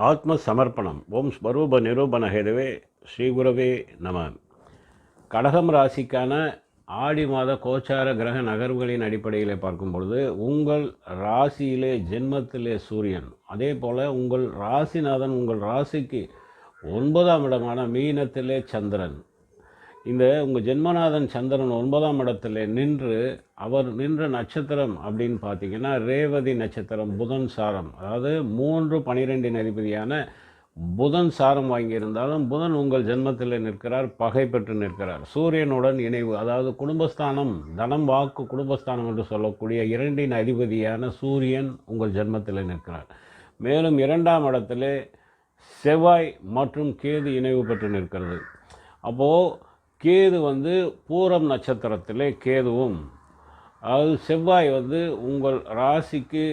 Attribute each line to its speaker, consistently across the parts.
Speaker 1: ஆத்ம சமர்ப்பணம். ஓம் ஸ்வரூப நிரூபண ஹேதுவே ஸ்ரீகுரவே நம. கடகம் ராசிக்கான ஆடி மாத கோச்சார கிரக நகர்வுகளின் அடிப்படையில் பார்க்கும் பொழுது உங்கள் ராசியிலே ஜென்மத்திலே சூரியன், அதே போல் உங்கள் ராசிநாதன் உங்கள் ராசிக்கு 9ஆம் இடமான மீனத்திலே சந்திரன். இந்த உங்கள் ஜென்மநாதன் சந்திரன் 9ஆம் இடத்துல நின்று, அவர் நின்ற நட்சத்திரம் அப்படின்னு பார்த்தீங்கன்னா ரேவதி நட்சத்திரம், புதன் சாரம். அதாவது 3-12 அதிபதியான புதன் சாரம் வாங்கியிருந்தாலும் புதன் உங்கள் ஜென்மத்தில் நிற்கிறார், பகை பெற்று நிற்கிறார். சூரியனுடன் இணைவு, அதாவது குடும்பஸ்தானம், தனம் வாக்கு குடும்பஸ்தானம் என்று சொல்லக்கூடிய 2 அதிபதியான சூரியன் உங்கள் ஜென்மத்தில் நிற்கிறார். மேலும் 2ஆம் இடத்திலே செவ்வாய் மற்றும் கேது இணைவு பெற்று நிற்கிறது. அப்போது கேது பூரம் நட்சத்திரத்திலே கேதுவும், அதாவது செவ்வாய் உங்கள் ராசிக்கு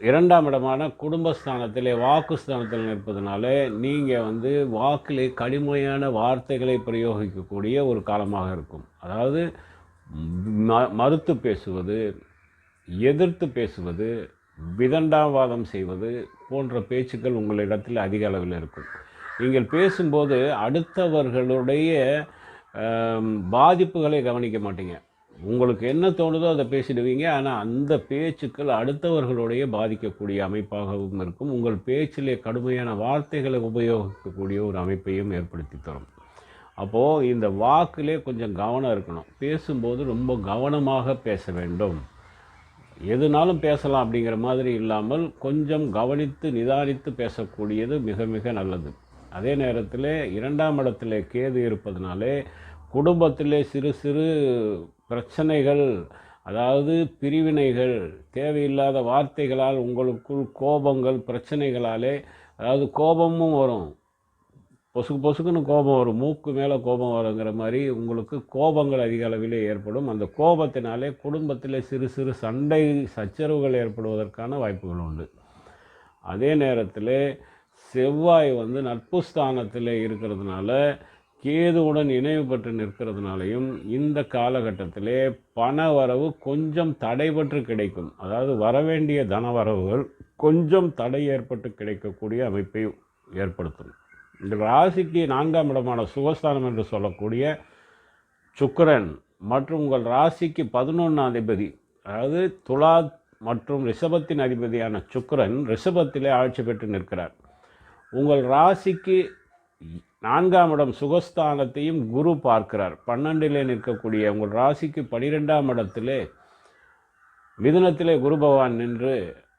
Speaker 1: 2ஆம் இடமான குடும்பஸ்தானத்திலே வாக்குஸ்தானத்தில் நிற்பதனால நீங்கள் வாக்கிலே கடுமையான வார்த்தைகளை பிரயோகிக்கக்கூடிய ஒரு காலமாக இருக்கும். அதாவது மறுத்து பேசுவது, எதிர்த்து பேசுவது, விதண்டாவாதம் செய்வது போன்ற பேச்சுக்கள் உங்களிடத்தில் அதிக அளவில் இருக்கும். நீங்கள் பேசும்போது அடுத்தவர்களுடைய பாதிப்புகளை கவனிக்க மாட்டீங்க. உங்களுக்கு என்ன தோணுதோ அதை பேசிடுவீங்க. ஆனால் அந்த பேச்சுக்கள் அடுத்தவர்களுடைய பாதிக்கக்கூடிய அமைப்பாகவும் இருக்கும். உங்கள் பேச்சிலே கடுமையான வார்த்தைகளை உபயோகிக்கக்கூடிய ஒரு அமைப்பையும் ஏற்படுத்தி தரும். அப்போது இந்த வாக்கிலே கொஞ்சம் கவனம் இருக்கணும். பேசும்போது ரொம்ப கவனமாக பேச வேண்டும். எதுனாலும் பேசலாம் அப்படிங்கிற மாதிரி இல்லாமல் கொஞ்சம் கவனித்து நிதானித்து பேசக்கூடியது மிக மிக நல்லது. அதே நேரத்தில் 2ஆம் இடத்துல கேது இருப்பதனாலே குடும்பத்திலே சிறு சிறு பிரச்சனைகள், அதாவது பிரிவினைகள், தேவையில்லாத வார்த்தைகளால் உங்களுக்குள் கோபங்கள், பிரச்சனைகளாலே, அதாவது கோபமும் வரும், பொசுக்குன்னு கோபம் வரும், மூக்கு மேலே கோபம் வருங்கிற மாதிரி உங்களுக்கு கோபங்கள் அதிக அளவிலே ஏற்படும். அந்த கோபத்தினாலே குடும்பத்தில் சிறு சிறு சண்டை சச்சரவுகள் ஏற்படுவதற்கான வாய்ப்புகள் உண்டு. அதே நேரத்தில் செவ்வாய் நட்பு ஸ்தானத்தில் இருக்கிறதுனால, கேதுவுடன் இணைவு பெற்று நிற்கிறதுனாலையும் இந்த காலகட்டத்திலே பண வரவு கொஞ்சம் தடைபட்டு கிடைக்கும். அதாவது வரவேண்டிய தன வரவுகள் கொஞ்சம் தடை ஏற்பட்டு கிடைக்கக்கூடிய அமைப்பை ஏற்படுத்தும். இந்த ராசிக்கு 4ஆம் இடமான சுகஸ்தானம் என்று சொல்லக்கூடிய சுக்கிரன் மற்றும் உங்கள் ராசிக்கு 11ஆம் அதிபதி, அதாவது துலா மற்றும் ரிஷபத்தின் அதிபதியான சுக்கிரன் ரிஷபத்திலே ஆட்சி பெற்று நிற்கிறார். உங்கள் ராசிக்கு 4ஆம் இடம் சுகஸ்தானத்தையும் குரு பார்க்கிறார். 12லே நிற்கக்கூடிய உங்கள் ராசிக்கு 12ஆம் இடத்திலே மிதுனத்திலே குரு பகவான் நின்று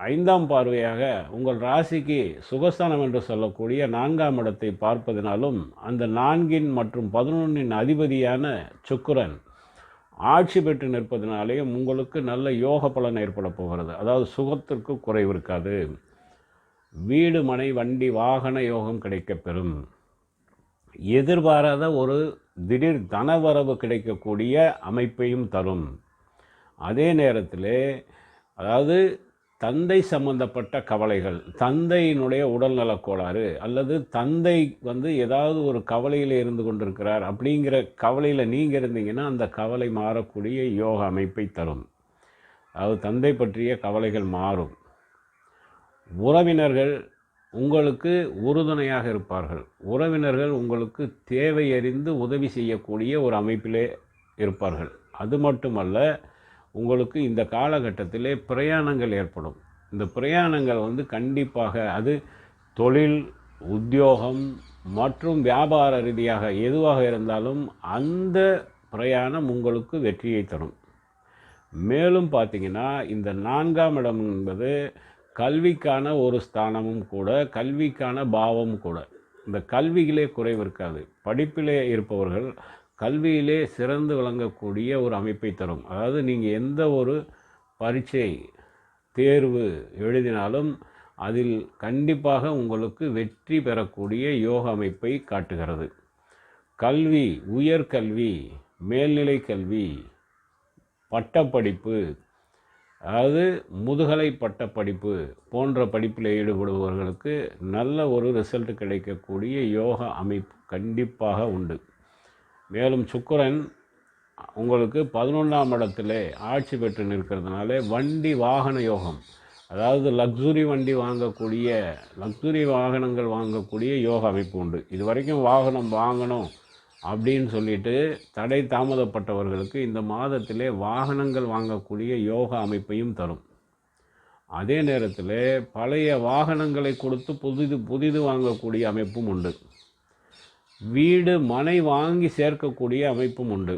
Speaker 1: 5ஆம் பார்வையாக உங்கள் ராசிக்கு சுகஸ்தானம் என்று சொல்லக்கூடிய 4ஆம் இடத்தை பார்ப்பதனாலும் அந்த 4 மற்றும் 11 அதிபதியான சுக்கிரன் ஆட்சி பெற்று நிற்பதனாலேயும் உங்களுக்கு நல்ல யோக பலன் ஏற்பட போகிறது. அதாவது சுகத்திற்கு குறைவு இருக்காது. வீடு மனை வண்டி வாகன யோகம் கிடைக்கப்பெறும். எதிர்பாராத ஒரு திடீர் தனவரவு கிடைக்கக்கூடிய அமைப்பையும் தரும். அதே நேரத்தில் அதாவது தந்தை சம்பந்தப்பட்ட கவலைகள், தந்தையினுடைய உடல்நலக் கோளாறு அல்லது தந்தை ஏதாவது ஒரு கவலையில் இருந்து கொண்டிருக்கிறார் அப்படிங்கிற கவலையில் நீங்கள் இருந்தீங்கன்னா அந்த கவலை மாறக்கூடிய யோக அமைப்பை தரும். அதாவது தந்தை பற்றிய கவலைகள் மாறும். உறவினர்கள் உங்களுக்கு உறுதுணையாக இருப்பார்கள். உறவினர்கள் உங்களுக்கு தேவை அறிந்து உதவி செய்யக்கூடிய ஒரு அமைப்பிலே இருப்பார்கள். அது மட்டுமல்ல, உங்களுக்கு இந்த காலகட்டத்திலே பிரயாணங்கள் ஏற்படும். இந்த பிரயாணங்கள் கண்டிப்பாக அது தொழில், உத்தியோகம் மற்றும் வியாபார ரீதியாக எதுவாக இருந்தாலும் அந்த பிரயாணம் உங்களுக்கு வெற்றியை தரும். மேலும் பார்த்தீங்கன்னா இந்த 4ஆம் இடம் என்பது கல்விக்கான ஒரு ஸ்தானமும் கூட, கல்விக்கான பாவமும் கூட. இந்த கல்வியிலே குறைவு இருக்காது. படிப்பிலே இருப்பவர்கள் கல்வியிலே சிறந்து விளங்கக்கூடிய ஒரு அமைப்பை தரும். அதாவது நீங்கள் எந்த ஒரு பரீட்சை தேர்வு எழுதினாலும் அதில் கண்டிப்பாக உங்களுக்கு வெற்றி பெறக்கூடிய யோக அமைப்பை காட்டுகிறது. கல்வி, உயர்கல்வி, மேல்நிலை கல்வி, பட்டப்படிப்பு, அதாவது முதுகலை பட்டப்படிப்பு போன்ற படிப்பில் ஈடுபடுபவர்களுக்கு நல்ல ஒரு ரிசல்ட் கிடைக்கக்கூடிய யோக அமைப்பு கண்டிப்பாக உண்டு. மேலும் சுக்கிரன் உங்களுக்கு 11ஆம் இடத்துல ஆட்சி பெற்று நிற்கிறதுனால வண்டி வாகன யோகம், அதாவது லக்ஸுரி வண்டி வாங்கக்கூடிய, லக்ஸுரி வாகனங்கள் வாங்கக்கூடிய யோக அமைப்பு உண்டு. இது வரைக்கும் வாகனம் வாங்கணும் அப்படின்னு சொல்லிட்டு தடை தாமதப்பட்டவர்களுக்கு இந்த மாதத்திலே வாகனங்கள் வாங்கக்கூடிய யோக அமைப்பையும் தரும். அதே நேரத்தில் பழைய வாகனங்களை கொடுத்து புதிது வாங்கக்கூடிய அமைப்பும் உண்டு. வீடு மனை வாங்கி சேர்க்கக்கூடிய அமைப்பும் உண்டு.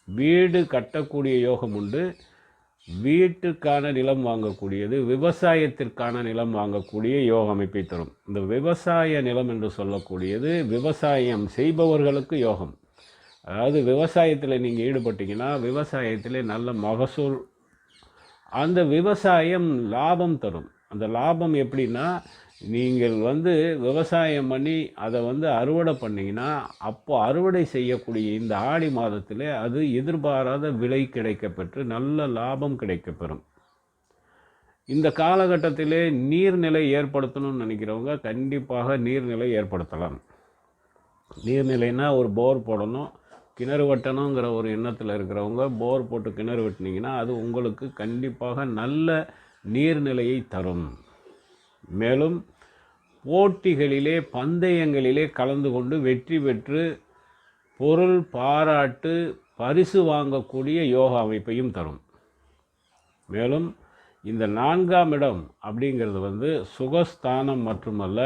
Speaker 1: வீடு கட்டக்கூடிய யோகம் உண்டு. வீட்டுக்கான நிலம் வாங்கக்கூடியது, விவசாயத்திற்கான நிலம் வாங்கக்கூடிய யோக அமைப்பை தரும். இந்த விவசாய நிலம் என்று சொல்லக்கூடியது விவசாயம் செய்பவர்களுக்கு யோகம். அதாவது விவசாயத்தில் நீங்கள் ஈடுபட்டீங்கன்னா விவசாயத்தில் நல்ல மகசூல், அந்த விவசாயம் லாபம் தரும். அந்த லாபம் எப்படின்னா, நீங்கள் விவசாயம் பண்ணி அதை அறுவடை பண்ணிங்கன்னா அப்போ அறுவடை செய்யக்கூடிய இந்த ஆடி மாதத்தில் அது எதிர்பாராத விலை கிடைக்கப்பெற்று நல்ல லாபம் கிடைக்கப்பெறும். இந்த காலகட்டத்திலே நீர்நிலை ஏற்படுத்தணும்னு நினைக்கிறவங்க கண்டிப்பாக நீர்நிலை ஏற்படுத்தலாம். நீர்நிலைன்னா ஒரு போர் போடணும், கிணறு வெட்டணுங்கிற ஒரு எண்ணத்தில் இருக்கிறவங்க போர் போட்டு கிணறு வெட்டினீங்கன்னா அது உங்களுக்கு கண்டிப்பாக நல்ல நீர்நிலையை தரும். மேலும் போட்டிகளிலே பந்தயங்களிலே கலந்து கொண்டு வெற்றி பெற்று பொருள் பாராட்டு பரிசு வாங்கக்கூடிய யோகா அமைப்பையும் தரும். மேலும் இந்த 4ஆம் இடம் அப்படிங்கிறது சுகஸ்தானம் மட்டுமல்ல,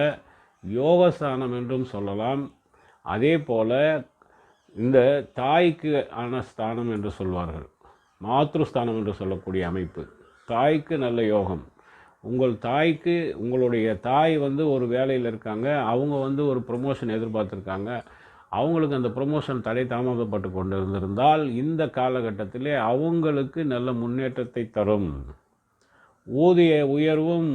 Speaker 1: யோகஸ்தானம் என்றும் சொல்லலாம். அதே போல் இந்த தாய்க்கு ஆன ஸ்தானம் என்று சொல்வார்கள், மாத்ருஸ்தானம் என்று சொல்லக்கூடிய அமைப்பு. தாய்க்கு நல்ல யோகம். உங்கள் தாய்க்கு, உங்களுடைய தாய் ஒரு வேலையில் இருக்காங்க, அவங்க ஒரு ப்ரொமோஷன் எதிர்பார்த்துருக்காங்க, அவங்களுக்கு அந்த ப்ரொமோஷன் தடை தாமதப்பட்டு கொண்டு இருந்திருந்தால் இந்த காலகட்டத்திலே அவங்களுக்கு நல்ல முன்னேற்றத்தை தரும். ஊதிய உயர்வும்,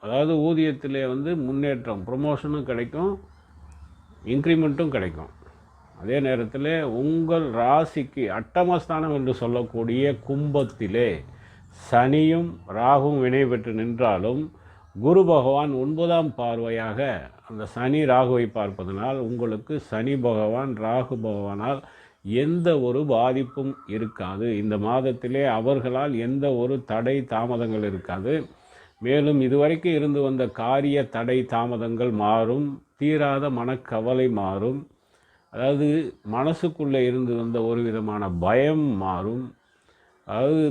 Speaker 1: அதாவது ஊதியத்திலே முன்னேற்றம், ப்ரொமோஷனும் கிடைக்கும், இன்க்ரிமெண்ட்டும் கிடைக்கும். அதே நேரத்தில் உங்கள் ராசிக்கு அட்டமஸ்தானம் என்று சொல்லக்கூடிய கும்பத்திலே சனியும் ராகுவும் இணை பெற்று நின்றாலும் குரு பகவான் 9ஆம் பார்வையாக அந்த சனி ராகுவை பார்ப்பதனால் உங்களுக்கு சனி பகவான் ராகு பகவானால் எந்த ஒரு பாதிப்பும் இருக்காது. இந்த மாதத்திலே அவர்களால் எந்த ஒரு தடை தாமதங்கள் இருக்காது. மேலும் இதுவரைக்கும் இருந்து வந்த காரிய தடை தாமதங்கள் மாறும், தீராத மனக்கவலை மாறும், அதாவது மனசுக்குள்ளே இருந்து வந்த ஒரு விதமான பயம் மாறும். அதாவது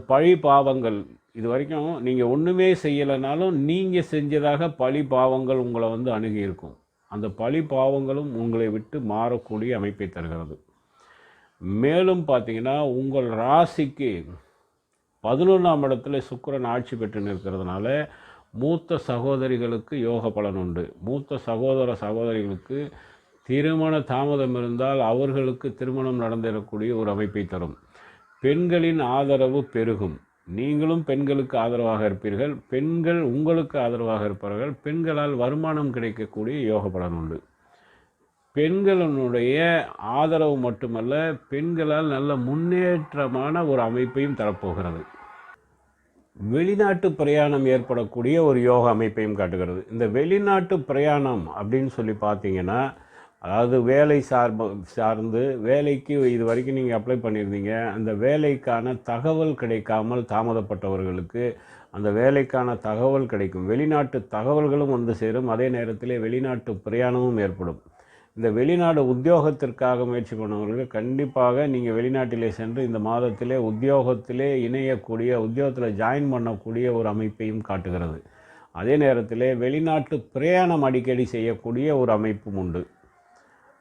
Speaker 1: பழி பாவங்கள், இது வரைக்கும் நீங்கள் ஒன்றுமே செய்யலைனாலும் நீங்கள் செஞ்சதாக பழி பாவங்கள் உங்களை அணுகி இருக்கும். அந்த பழி பாவங்களும் உங்களை விட்டு மாறக்கூடிய அமைப்பை தருகிறது. மேலும் பார்த்தீங்கன்னா உங்கள் ராசிக்கு 11ஆம் இடத்துல சுக்கிரன் ஆட்சி பெற்று நிற்கிறதுனால மூத்த சகோதரிகளுக்கு யோக பலன் உண்டு. மூத்த சகோதரிகளுக்கு திருமண தாமதம் இருந்தால் அவர்களுக்கு திருமணம் நடந்திடக்கூடிய ஒரு அமைப்பை தரும். பெண்களின் ஆதரவு பெருகும். நீங்களும் பெண்களுக்கு ஆதரவாக இருப்பீர்கள், பெண்கள் உங்களுக்கு ஆதரவாக இருப்பார்கள். பெண்களால் வருமானம் கிடைக்கக்கூடிய யோக பலன் உண்டு. பெண்களுடைய ஆதரவு மட்டுமல்ல, பெண்களால் நல்ல முன்னேற்றமான ஒரு அமைப்பையும் தரப்போகிறது. வெளிநாட்டு பிரயாணம் ஏற்படக்கூடிய ஒரு யோக அமைப்பையும் காட்டுகிறது. இந்த வெளிநாட்டு பிரயாணம் அப்படின்னு சொல்லி பார்த்தீங்கன்னா, அதாவது வேலை சார்ந்து வேலைக்கு இது வரைக்கும் நீங்கள் அப்ளை பண்ணியிருந்தீங்க, அந்த வேலைக்கான தகவல் கிடைக்காமல் தாமதப்பட்டவர்களுக்கு அந்த வேலைக்கான தகவல் கிடைக்கும். வெளிநாட்டு தகவல்களும் சேரும். அதே நேரத்தில் வெளிநாட்டு பிரயாணமும் ஏற்படும். இந்த வெளிநாடு உத்தியோகத்திற்காக முயற்சி பண்ணவர்கள் கண்டிப்பாக நீங்கள் வெளிநாட்டிலே சென்று இந்த மாதத்திலே உத்தியோகத்திலே இணையக்கூடிய, உத்தியோகத்தில் ஜாயின் பண்ணக்கூடிய ஒரு அமைப்பையும் காட்டுகிறது. அதே நேரத்தில் வெளிநாட்டு பிரயாணம் அடிக்கடி செய்யக்கூடிய ஒரு அமைப்பும் உண்டு.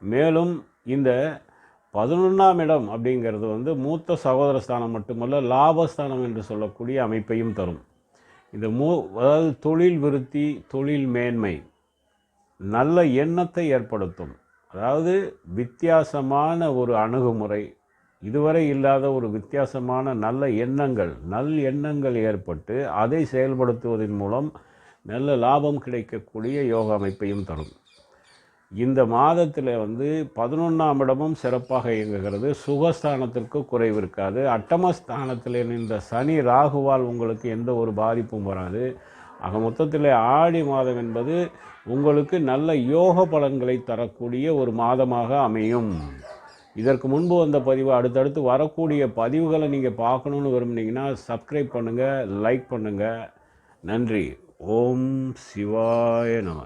Speaker 1: மேலும் இந்த 11ஆம் இடம் அப்படிங்கிறது மூத்த சகோதர ஸ்தானம் மட்டுமல்ல, லாபஸ்தானம் என்று சொல்லக்கூடிய அமைப்பையும் தரும். இந்த அதாவது தொழில் விருத்தி, தொழில் மேன்மை, நல்ல எண்ணத்தை ஏற்படுத்தும். அதாவது வித்தியாசமான ஒரு அணுகுமுறை, இதுவரை இல்லாத ஒரு வித்தியாசமான நல்ல எண்ணங்கள் ஏற்பட்டு அதை செயல்படுத்துவதன் மூலம் நல்ல லாபம் கிடைக்கக்கூடிய யோக அமைப்பையும் தரும். இந்த மாதத்தில் 11ஆம் இடமும் சிறப்பாக இயங்குகிறது. சுகஸ்தானத்திற்கு குறைவு இருக்காது. அட்டமஸ்தானத்தில் நின்ற சனி ராகுவால் உங்களுக்கு எந்த ஒரு பாதிப்பும் வராது. ஆக மொத்தத்தில் ஆடி மாதம் என்பது உங்களுக்கு நல்ல யோக பலன்களை தரக்கூடிய ஒரு மாதமாக அமையும். இதற்கு முன்பு வந்த பதிவு, அடுத்தடுத்து வரக்கூடிய பதிவுகளை நீங்கள் பார்க்கணுன்னு விரும்புனீங்கன்னா சப்ஸ்கிரைப் பண்ணுங்கள், லைக் பண்ணுங்கள். நன்றி. ஓம் சிவாய நம.